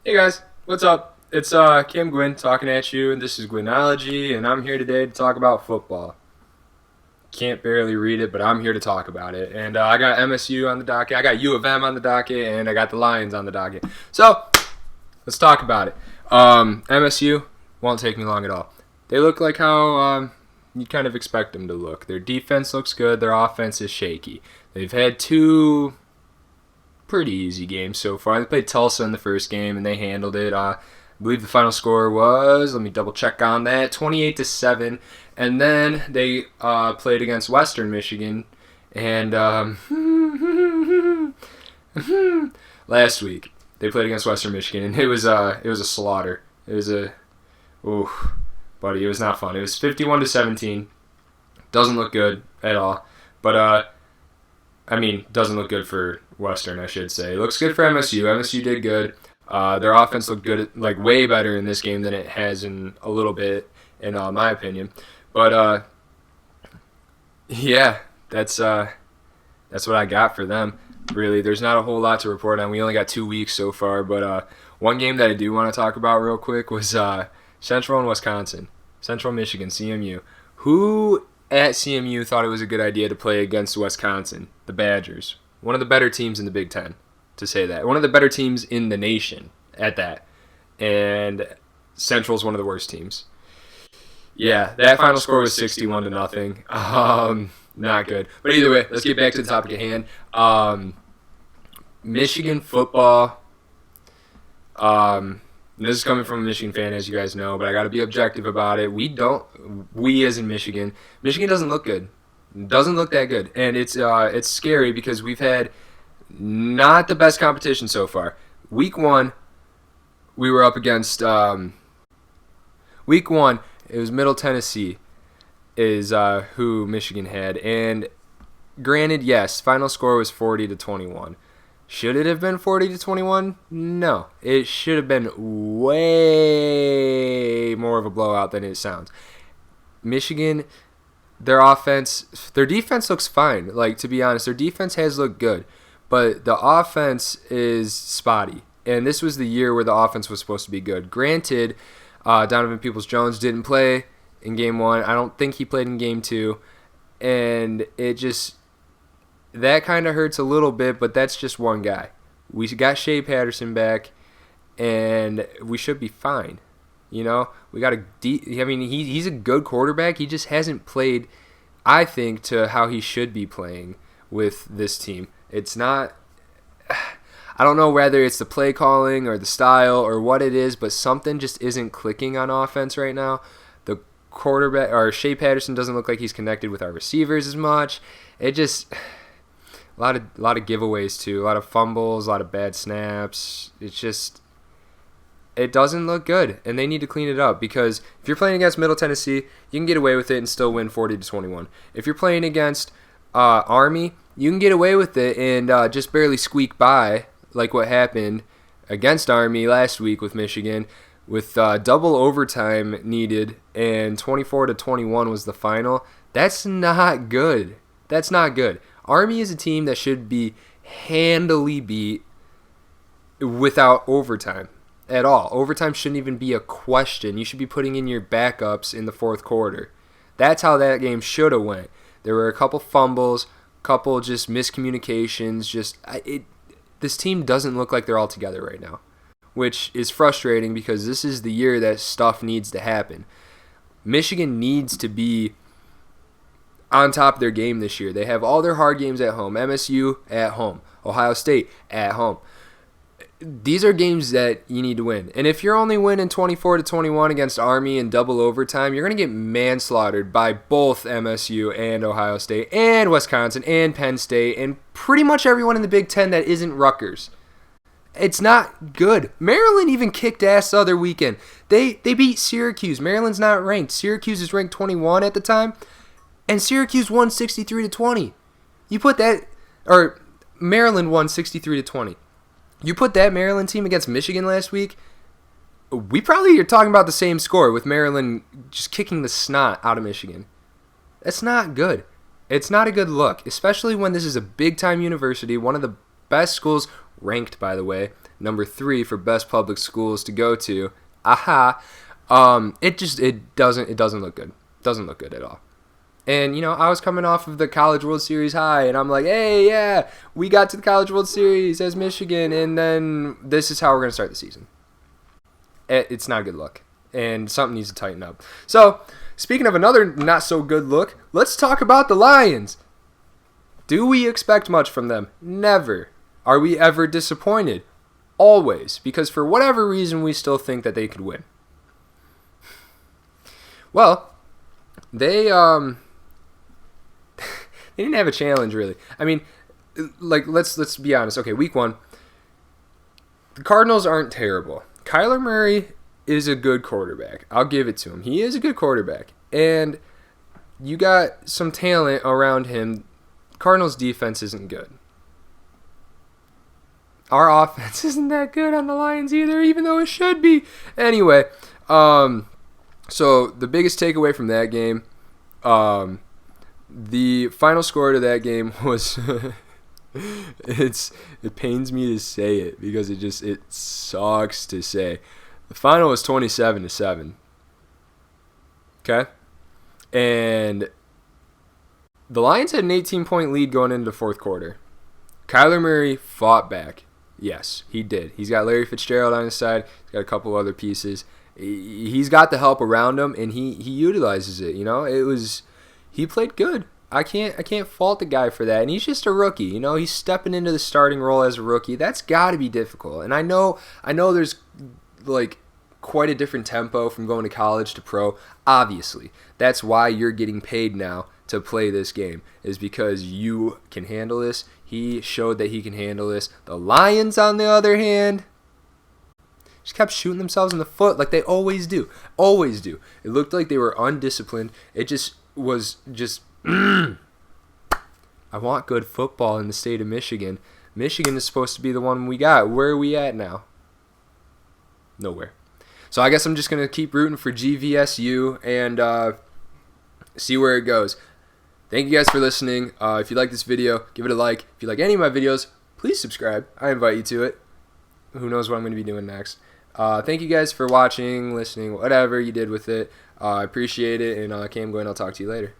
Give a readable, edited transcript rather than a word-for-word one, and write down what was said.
Hey guys, what's up? It's Kim Gwyn talking at you, and this is Gwynology, and I'm here today to talk about football. Can't barely read it, but I'm here to talk about it. And I got MSU on the docket, I got U of M on the docket, and I got the Lions on the docket. So let's talk about it. MSU won't take me long at all. They look like how you kind of expect them to look. Their defense looks good. Their offense is shaky. They've had two pretty easy games so far. They played Tulsa in the first game and they handled it. I believe the final score was, let me double check on that, 28-7. And then they played against Western Michigan and last week they played against Western Michigan and it was a slaughter. It was a buddy, it was not fun. It was 51-17. Doesn't look good at all. But doesn't look good for Western, I should say. It looks good for MSU. MSU did good. Their offense looked good, like way better in this game than it has in a little bit, in my opinion. But yeah, that's what I got for them. Really, there's not a whole lot to report on. We only got 2 weeks so far. But one game that I do want to talk about real quick was Central and Wisconsin, Central Michigan, CMU. Who at CMU thought it was a good idea to play against Wisconsin, the Badgers, one of the better teams in the Big Ten, to say that. One of the better teams in the nation at that. And Central's one of the worst teams. Yeah, that final score was 61-0. Not good. But either way, let's get back to the topic at hand. Michigan football. This is coming from a Michigan fan, as you guys know, but I got to be objective about it. We as in Michigan doesn't look good. Doesn't look that good, and it's scary because we've had not the best competition so far. Week one, we were up against Week one. It was Middle Tennessee, is who Michigan had, and granted, yes, final score was 40-21. Should it have been 40-21? No. It should have been way more of a blowout than it sounds. Michigan, their defense looks fine. Like, to be honest, their defense has looked good. But the offense is spotty. And this was the year where the offense was supposed to be good. Granted, Donovan Peoples-Jones didn't play in game one. I don't think he played in game two. And that kind of hurts a little bit, but that's just one guy. We got Shea Patterson back, and we should be fine. You know, we got he's a good quarterback. He just hasn't played, I think, to how he should be playing with this team. It's not, I don't know whether it's the play calling or the style or what it is, but something just isn't clicking on offense right now. The quarterback, or Shea Patterson, doesn't look like he's connected with our receivers as much. It just, a lot of giveaways too, a lot of fumbles, a lot of bad snaps. It doesn't look good, and they need to clean it up, because if you're playing against Middle Tennessee, you can get away with it and still win 40-21. If you're playing against Army, you can get away with it and just barely squeak by, like what happened against Army last week with Michigan, with double overtime needed, and 24-21 was the final. That's not good. That's not good. Army is a team that should be handily beat without overtime at all. Overtime shouldn't even be a question. You should be putting in your backups in the fourth quarter. That's how that game should have went. There were a couple fumbles, couple just miscommunications. This team doesn't look like they're all together right now, which is frustrating because this is the year that stuff needs to happen. Michigan needs to be on top of their game this year. They have all their hard games at home. MSU at home. Ohio State at home. These are games that you need to win. And if you're only winning 24-21 against Army in double overtime, you're going to get manslaughtered by both MSU and Ohio State and Wisconsin and Penn State and pretty much everyone in the Big Ten that isn't Rutgers. It's not good. Maryland even kicked ass the other weekend. They beat Syracuse. Maryland's not ranked. Syracuse is ranked 21 at the time, and Syracuse won 63-20. You put that, or Maryland won 63-20. You put that Maryland team against Michigan last week, we probably are talking about the same score, with Maryland just kicking the snot out of Michigan. That's not good. It's not a good look, especially when this is a big-time university, one of the best schools, ranked by the way, number 3 for best public schools to go to. Aha. It doesn't look good. Doesn't look good at all. And, I was coming off of the College World Series high, and I'm like, hey, yeah, we got to the College World Series as Michigan, and then this is how we're going to start the season. It's not a good look, and something needs to tighten up. So, speaking of another not-so-good look, let's talk about the Lions. Do we expect much from them? Never. Are we ever disappointed? Always, because for whatever reason, we still think that they could win. Well, they didn't have a challenge, really. I mean, let's be honest. Okay, week 1, the Cardinals aren't terrible. Kyler Murray is a good quarterback. I'll give it to him. He is a good quarterback. And you got some talent around him. Cardinals' defense isn't good. Our offense isn't that good on the Lions either, even though it should be. Anyway, so the biggest takeaway from that game, the final score to that game was it pains me to say it because it sucks to say. The final was 27-7. Okay? And the Lions had an 18-point lead going into the fourth quarter. Kyler Murray fought back. Yes, he did. He's got Larry Fitzgerald on his side. He's got a couple other pieces. He's got the help around him, and he utilizes it. He played good. I can't fault the guy for that. And he's just a rookie. He's stepping into the starting role as a rookie. That's got to be difficult. And I know there's quite a different tempo from going to college to pro. Obviously, that's why you're getting paid now to play this game, is because you can handle this. He showed that he can handle this. The Lions, on the other hand, just kept shooting themselves in the foot like they always do. Always do. It looked like they were undisciplined. It just was I want good football in the state of Michigan. Michigan is supposed to be the one we got. Where are we at now? Nowhere. So I guess I'm just going to keep rooting for GVSU and see where it goes. Thank you guys for listening. If you like this video, give it a like. If you like any of my videos, please subscribe. I invite you to it. Who knows what I'm going to be doing next. Thank you guys for watching, listening, whatever you did with it. I appreciate it. And Cam Gwen, I'll talk to you later.